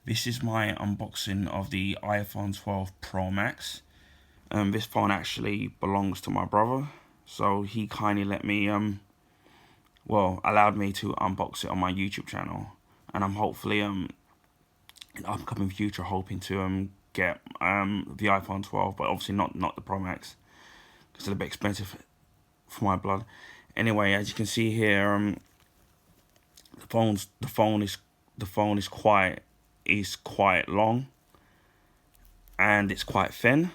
This is my unboxing of the iPhone 12 Pro Max. This phone actually belongs to my brother, so he kindly let me, allowed me to unbox it on my YouTube channel, and I'm hopefully, in upcoming future, hoping to get the iPhone 12, but obviously not the Pro Max, because it's a little bit expensive for my blood. Anyway, as you can see here, the phone is quite long, and it's quite thin,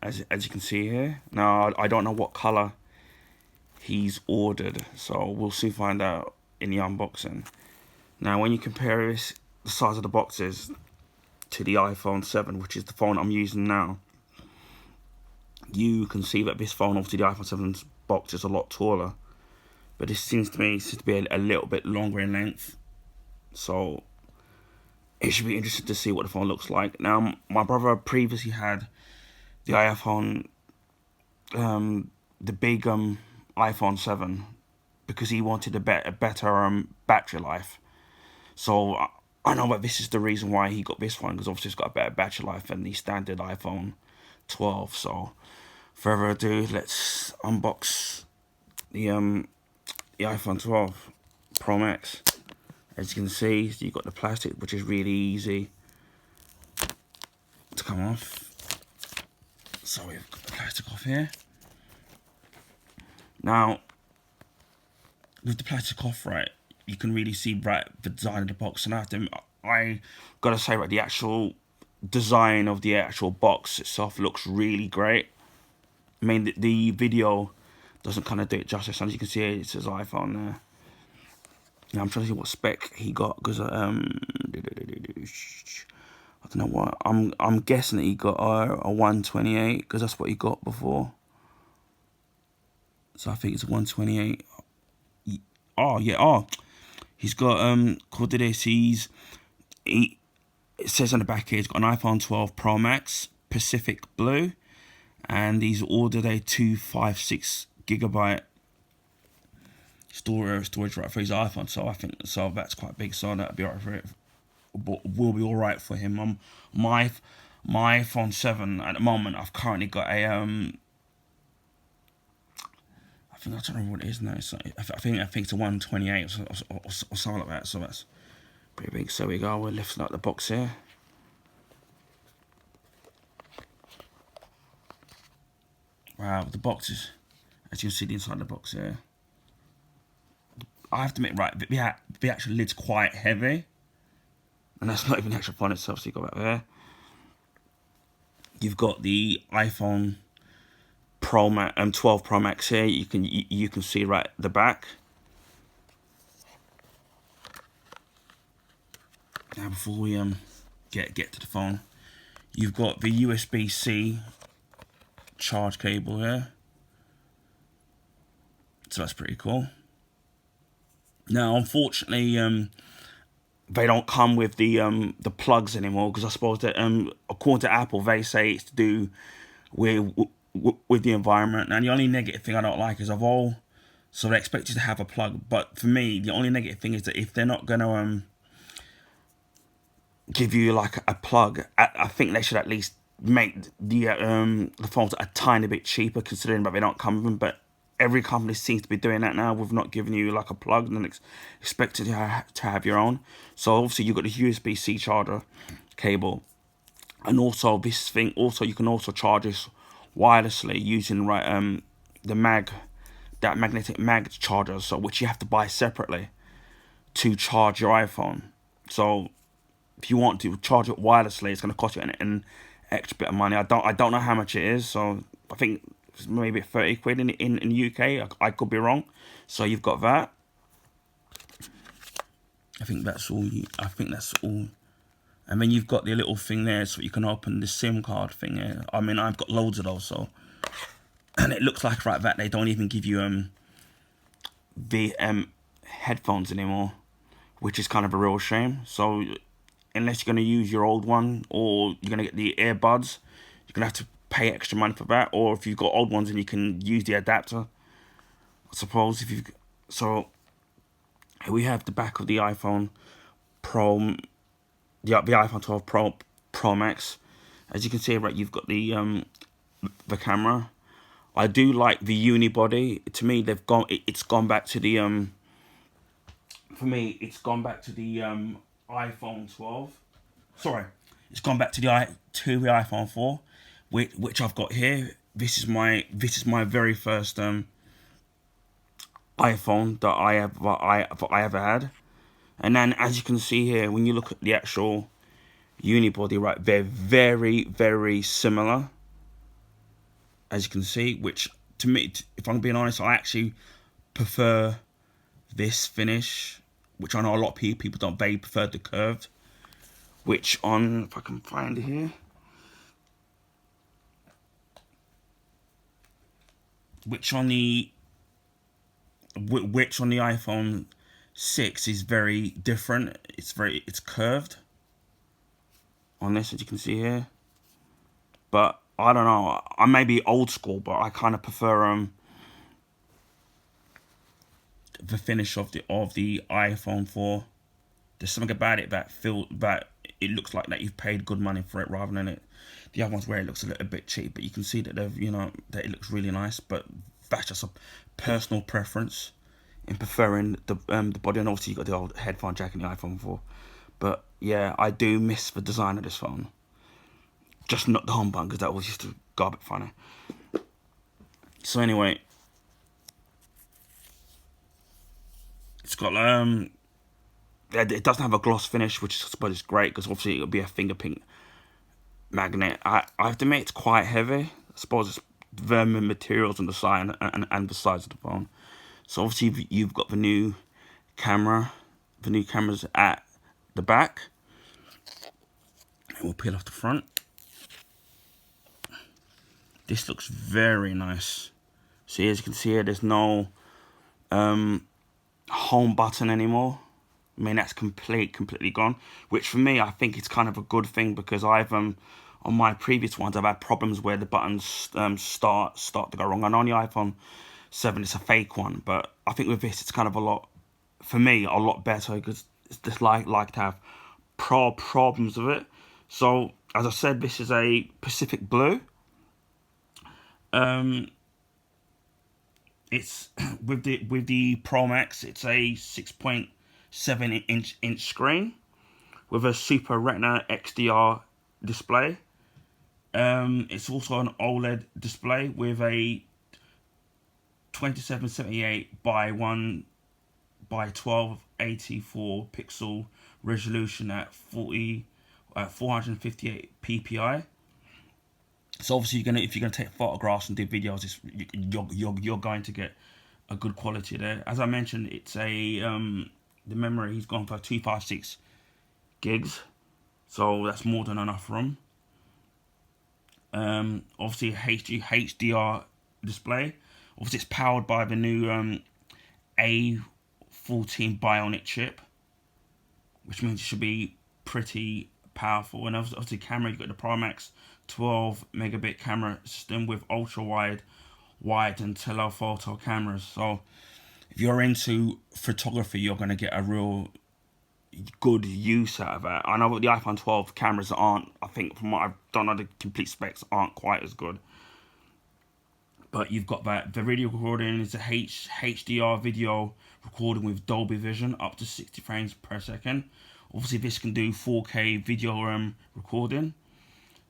as you can see here. Now I don't know what color he's ordered, so we'll soon find out in the unboxing. Now when you compare the size of the boxes to the iPhone 7, which is the phone I'm using now, you can see that this phone, obviously the iPhone 7's box is a lot taller, but this seems to be a little bit longer in length, so it should be interesting to see what the phone looks like. Now my brother previously had the iPhone, the big iPhone 7, because he wanted a better battery life. So I know that this is the reason why he got this one, because obviously it's got a better battery life than the standard iPhone 12. So further ado, let's unbox the iPhone 12 Pro Max. As you can see, you've got the plastic, which is really easy to come off. So we've got the plastic off here. Now, with the plastic off, right, you can really see the design of the box. And I gotta say, the actual design of the actual box itself looks really great. I mean, the video doesn't kind of do it justice. As you can see, it says iPhone there. Now I'm trying to see what spec he got, because I don't know what. I'm guessing that he got a 128, because that's what he got before. So I think it's a 128. Oh yeah. Oh, he's got called to this. It says on the back here he's got an iPhone 12 Pro Max Pacific Blue, and he's ordered a 256GB storage right for his iPhone. So I think that's quite big. So that'll be alright for it. Will be alright for him. My iPhone 7 at the moment, I've currently got a I don't remember what it is now. So I think it's a 128 or something like that. So that's pretty big. So we go. We're lifting out the box here. Wow, the boxes. As you can see, the inside of the box here. I have to admit, the actual lid's quite heavy, and that's not even the actual phone itself. So you got that there. You've got the iPhone 12 Pro Max here. You can see right the back. Now before we get to the phone, you've got the USB-C charge cable here. So that's pretty cool. Now unfortunately they don't come with the plugs anymore, because I suppose that according to Apple, they say it's to do with the environment. And the only negative thing I don't like is so they expect you to have a plug, but for me the only negative thing is that if they're not gonna give you like a plug, I think they should at least make the phones a tiny bit cheaper, considering that they don't come with them. But every company seems to be doing that now, with not giving you like a plug and then expected to have your own. So obviously you've got the USB-C charger cable, and also this thing. Also, you can also charge this wirelessly using the magnetic mag charger, so which you have to buy separately to charge your iPhone. So if you want to charge it wirelessly, it's going to cost you an extra bit of money. I don't know how much it is, so I think it's maybe 30 quid in the UK. I could be wrong. So you've got that. I think that's all. And then you've got the little thing there, so you can open the SIM card thing here. I mean, I've got loads of those, so. And it looks like that they don't even give you the headphones anymore, which is kind of a real shame. So unless you're going to use your old one, or you're going to get the earbuds, you're going to have to pay extra money for that. Or if you've got old ones, and you can use the adapter, I suppose. So here we have the back of the iPhone Pro the iPhone 12 Pro Max. As you can see, right, you've got the camera. I do like the unibody. To me, it's gone back to the For me, it's gone back to the iPhone 12. Sorry, it's gone back to the iPhone 4, which I've got here. This is my very first iPhone that I ever had. And then, as you can see here, when you look at the actual unibody, right, they're very, very similar. As you can see, which to me, if I'm being honest, I actually prefer this finish, which I know a lot of people don't. They prefer the curved, which on, if I can find it here, which on the iPhone 6 is very different. It's curved on this, as you can see here. But I don't know, I may be old school, but I kind of prefer the finish of the iPhone 4. There's something about it that it looks like that you've paid good money for it, rather than the other ones where it looks a little bit cheap. But you can see that that it looks really nice. But that's just a personal preference in preferring the body. And obviously you got the old headphone jack in the iPhone 4. But yeah, I do miss the design of this phone. Just not the home button, because that was just a go a bit funny. So anyway, it's got it doesn't have a gloss finish, which I suppose is great, because obviously it'll be a fingerprint magnet. I have to admit it's quite heavy. I suppose it's the materials on the side and the size of the phone. So obviously you've got the new camera. The new camera's at the back. And we'll peel off the front. This looks very nice. See, as you can see here, there's no home button anymore. I mean, that's completely gone. Which for me, I think it's kind of a good thing, because I've on my previous ones, I've had problems where the buttons start to go wrong. I know on the iPhone 7 it's a fake one, but I think with this it's kind of for me, a lot better, because it's just like to have problems with it. So as I said, this is a Pacific Blue. It's with the Pro Max, it's a 6.7 inch screen with a Super Retina XDR display. It's also an OLED display with a 2778 by 1284 pixel resolution at 458 ppi. So obviously if you're gonna take photographs and do videos, you're going to get a good quality there. As I mentioned, it's the memory, he's gone for 256 gigs, so that's more than enough room. Obviously HDR display. Obviously it's powered by the new A14 Bionic chip, which means it should be pretty powerful. And obviously camera, you've got the Pro Max 12 megabit camera system with ultra wide and telephoto cameras. So if you're into photography, you're going to get a real good use out of it. I know the iPhone 12 cameras aren't, I think from what I've done, the complete specs aren't quite as good. But you've got that. The video recording is a HDR video recording with Dolby Vision up to 60 frames per second. Obviously this can do 4K video recording,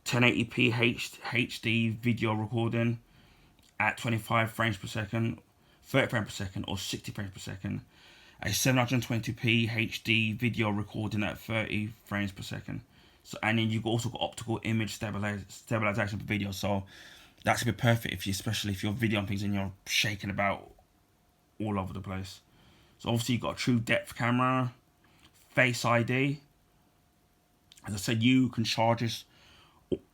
1080p HD video recording at 25 frames per second, 30 frames per second, or 60 frames per second. A 720p HD video recording at 30 frames per second. So, and then you've also got optical image stabilization for video. So that's gonna be perfect especially if you're videoing things and you're shaking about all over the place. So obviously you've got a true depth camera, Face ID. As I said, you can charge this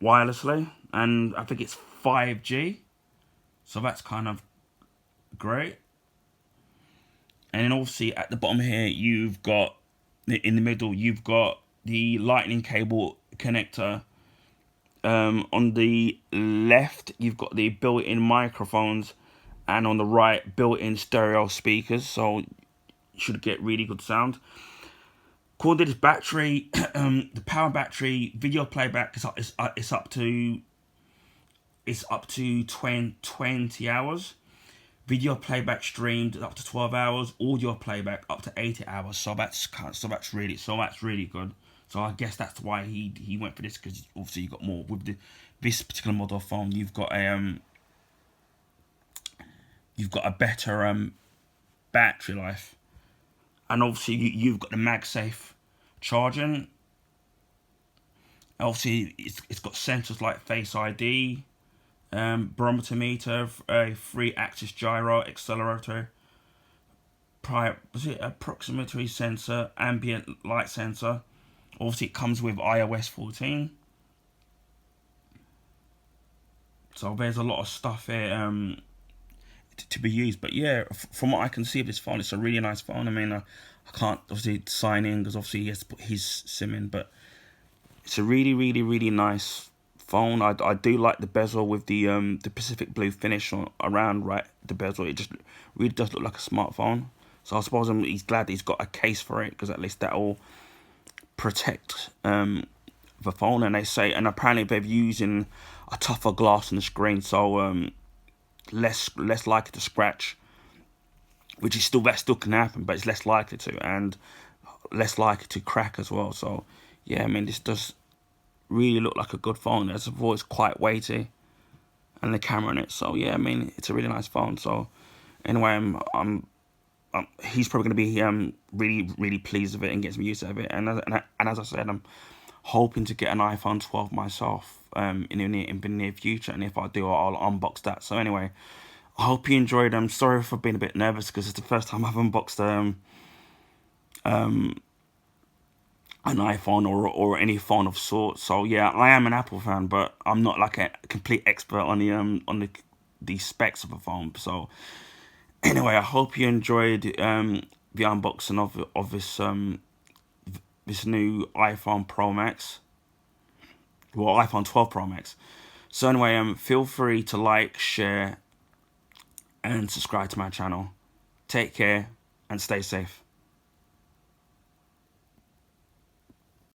wirelessly, and I think it's 5G. So that's kind of great. And then obviously at the bottom here, you've got, in the middle, you've got the lightning cable connector. On the left, you've got the built-in microphones, and on the right, built-in stereo speakers. So you should get really good sound. According to this battery, the power battery video playback is up to 20 hours. Video playback streamed up to 12 hours. Audio playback up to 80 hours. So that's really good. So I guess that's why he went for this, because obviously you got more with this particular model of phone. You've got a better battery life, and obviously you've got the MagSafe charging. Obviously it's got sensors like Face ID, barometer meter, a 3-axis gyro accelerator, approximatory sensor, ambient light sensor. Obviously it comes with iOS 14. So there's a lot of stuff here to be used. But yeah, from what I can see of this phone, it's a really nice phone. I mean, I can't obviously sign in because obviously he has to put his SIM in, but it's a really nice phone. I do like the bezel with the Pacific blue finish around the bezel. It just really does look like a smartphone. So I suppose he's glad he's got a case for it, because at least that will protect the phone. And apparently they're using a tougher glass on the screen, so less likely to scratch, which is that still can happen, but it's less likely to, and less likely to crack as well. So yeah, I mean, this does really look like a good phone. As a voice, quite weighty, and the camera in it. So yeah, I mean, it's a really nice phone. So anyway, he's probably going to be really pleased with it and get some use out of it. And as I said, I'm hoping to get an iPhone 12 myself in the near future. And if I do, I'll unbox that. So anyway, I hope you enjoyed. I'm sorry for being a bit nervous, because it's the first time I've unboxed an iPhone or any phone of sorts. So yeah, I am an Apple fan, but I'm not like a complete expert on the specs of a phone. So anyway, I hope you enjoyed the unboxing of this new iPhone Pro Max, well, iPhone 12 Pro Max. So anyway, feel free to like, share, and subscribe to my channel. Take care and stay safe.